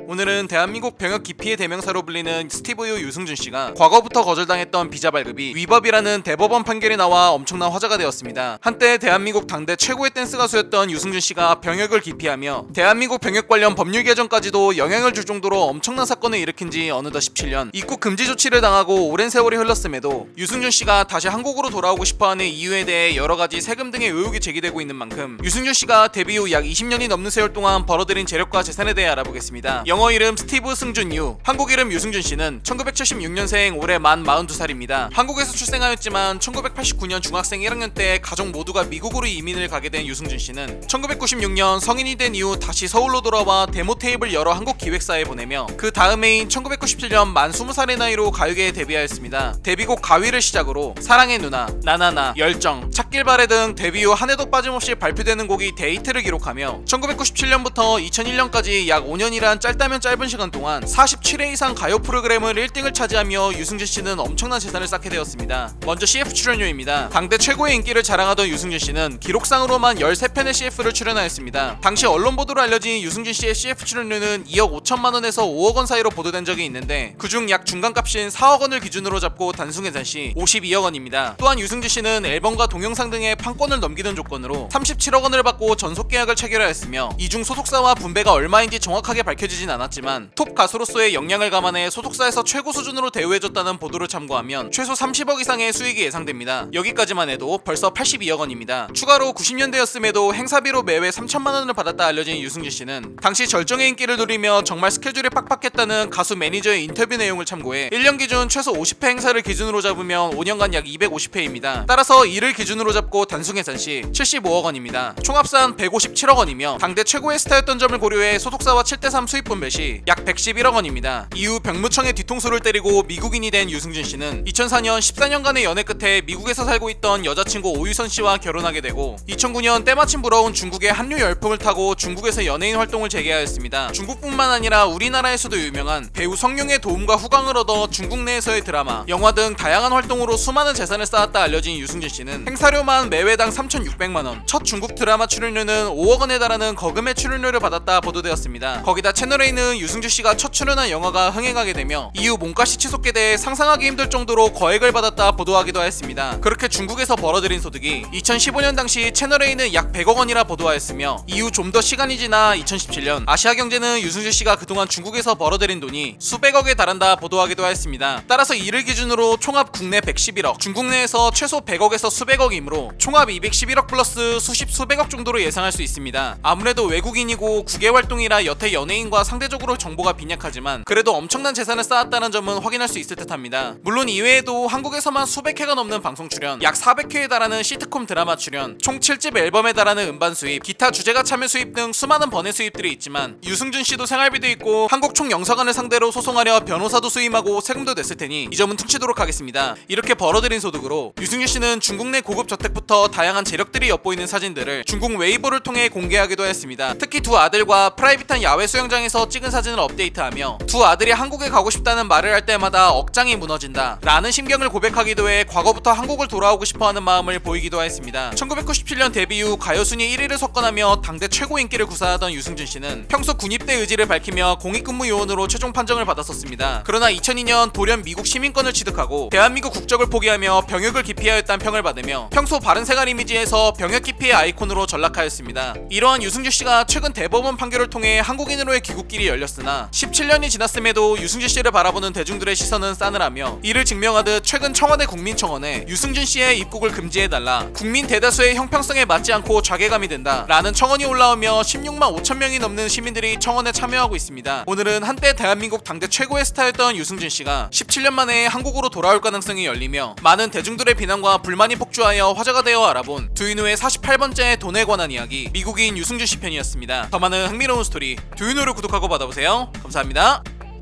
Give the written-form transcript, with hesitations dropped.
오늘은 대한민국 병역 기피의 대명사로 불리는 스티브 유 유승준 씨가 과거부터 거절당했던 비자 발급이 위법이라는 대법원 판결이 나와 엄청난 화제가 되었습니다. 한때 대한민국 당대 최고의 댄스 가수였던 유승준 씨가 병역을 기피하며 대한민국 병역 관련 법률 개정까지도 영향을 줄 정도로 엄청난 사건을 일으킨 지 어느덧 17년, 입국 금지 조치를 당하고 오랜 세월이 흘렀음에도 유승준 씨가 다시 한국으로 돌아오고 싶어하는 이유에 대해 여러 가지 세금 등의 의혹이 제기되고 있는 만큼 유승준 씨가 데뷔 후 약 20년이 넘는 세월 동안 벌어들인 재력과 재산에 대해 알아보겠습니다. 영어 이름 스티브 승준 유, 한국 이름 유승준 씨는 1976년생, 올해 만 42살입니다. 한국에서 출생하였지만 1989년 중학생 1학년 때 가족 모두가 미국으로 이민을 가게 된 유승준 씨는 1996년 성인이 된 이후 다시 서울로 돌아와 데모 테이프를 여러 한국 기획사에 보내며 그 다음 해인 1997년 만 20살의 나이로 가요계에 데뷔하였습니다. 데뷔곡 가위를 시작으로 사랑의 누나, 나나나, 열정, 찾길 바래 등 데뷔 후 한 해도 빠짐없이 발표되는 곡이 데이트를 기록하며 1997년부터 2001년까지 약 5년이란 짧다면 짧은 시간 동안 47회 이상 가요 프로그램을 1등을 차지하며 유승준 씨는 엄청난 재산을 쌓게 되었습니다. 먼저 CF 출연료입니다. 당대 최고의 인기를 자랑하던 유승준 씨는 기록상으로만 13편의 CF를 출연하였습니다. 당시 언론 보도로 알려진 유승준 씨의 CF 출연료는 2억 5천만 원에서 5억 원 사이로 보도된 적이 있는데 그중 약 중간값인 4억 원을 기준으로 잡고 단순 계산 시 52억 원입니다. 또한 유승준 씨는 앨범과 동영상 등의 판권을 넘기는 조건으로 37억 원을 받고 전속 계약을 체결하였으며 이중 소속사와 분배가 얼마인지 정확하게 밝혀지진 않았지만 톱 가수로서의 역량을 감안해 소속사에서 최고 수준으로 대우해줬다는 보도를 참고하면 최소 30억 이상의 수익이 예상됩니다. 여기까지만 해도 벌써 82억 원입니다. 추가로 90년대였음에도 행사비로 매회 3천만 원을 받았다 알려진 유승준 씨는 당시 절정의 인기를 누리며 정말 스케줄이 빡빡했다는 가수 매니저의 인터뷰 내용을 참고해 1년 기준 최소 50회 행사를 기준으로 잡으면 5년간 약 250회입니다. 따라서 이를 기준으로 잡고 단순 계산 시 75억 원입니다. 총합산 157억 원이며 당대 최고의 스타였던 점을 고려해 소속사와 7대3 수입 분배 시 약 111억 원입니다. 이후 병무청의 뒤통수를 때리고 미국인이 된 유승준 씨는 2004년 14년간의 연애 끝에 미국에서 살고 있던 여자친구 오유선 씨와 결혼하게 되고 2009년 때마침 불어온 중국의 한류 열풍을 타고 중국에서 연예인 활동을 재개하였습니다. 중국뿐만 아니라 우리나라에서도 유명한 배우 성룡의 도움과 후광을 얻어 중국 내에서의 드라마, 영화 등 다양한 활동으로 수많은 재산을 쌓았다 알려진 유승준 씨는 행사료만 매회당 3,600만 원, 첫 중국 드라마 출연료는 5억 원에 달하는 거금의 출연료를 받았다 보도되었습니다. 거기다 채널A는 유승준 씨가 첫 출연한 영화가 흥행하게 되며 이후 몸값이 치솟게 돼 상상하기 힘들 정도로 거액을 받았다 보도하기도 하였습니다. 그렇게 중국에서 벌어들인 소득이 2015년 당시 채널A는 약 100억 원이라 보도하였으며 이후 좀 더 시간이 지나 2017년 아시아경제는 유승준 씨가 그동안 중국에서 벌어들인 돈이 수백억에 달한다 보도하기도 하였습니다. 따라서 이를 기준으로 총합 국내 111억, 중국 내에서 최소 100억에서 수백억이므로 총합 211억 플러스 수십 수백억 정도로 예상할 수 있습니다. 아무래도 외국인이고 국외 활동이라 여태 연예인과 상대적으로 정보가 빈약하지만 그래도 엄청난 재산을 쌓았다는 점은 확인할 수 있을 듯합니다. 물론 이외에도 한국에서만 수백 회가 넘는 방송 출연, 약 400회에 달하는 시트콤 드라마 출연, 총 7집 앨범에 달하는 음반 수입, 기타 주제가 참여 수입 등 수많은 번외 수입들이 있지만 유승준 씨도 생활비도 있고 한국 총영사관을 상대로 소송하려 변호사도 수임하고 세금도 냈을 테니 이 점은 퉁치도록 하겠습니다. 이렇게 벌어들인 소득으로 유승준 씨는 중국 내 고급 저택부터 다양한 재력들이 엿보이는 사진들을 중국 웨이보를 통해 공개하기도 했습니다. 특히 두 아들과 프라이빗한 야외 수영장에서 찍은 사진을 업데이트하며 두 아들이 한국에 가고 싶다는 말을 할 때마다 억장이 무너진다 라는 심경을 고백하기도 해 과거부터 한국을 돌아오고 싶어하는 마음을 보이기도 했습니다. 1997년 데뷔 후 가요순위 1위를 석권하며 당대 최고 인기를 구사하던 유승준 씨는 평소 군입대 의지를 밝히며 공익근무 요원으로 최종 판정을 받았었습니다. 그러나 2002년 돌연 미국 시민권을 취득하고 대한민국 국적을 포기하며 병역을 기피하였다는 평을 받으며 평소 바른 생활 이미지에서 병역 기피의 아이콘으로 전락하였습니다. 이러한 유승준 씨가 최근 대법원 판결을 통해 한국인으로의 귀국길이 열렸으나 17년이 지났음에도 유승준 씨를 바라보는 대중들의 시선은 싸늘하며 이를 증명하듯 최근 청와대 국민청원에 유승준 씨의 입국을 금지해달라, 국민 대다수의 형평성에 맞지 않고 자괴감이 든다 라는 청원이 올라오며 16만 5천 명이 넘는 시민들이 청원에 참여하고 있습니다. 오늘은 한때 대한민국 당대 최고의 스타였던 유승준 씨가 17년 만에 한국으로 돌아올 가능성이 열리며 많은 대중들의 비난과 불만이 폭주하여 화제가 되어 알아본 두인호의 48번째 돈에 관한 이야기, 미국인 유승준 씨 편이었습니다. 더 많은 흥미로운 스토리 두인호를 구독하고 받아보세요. 감사합니다.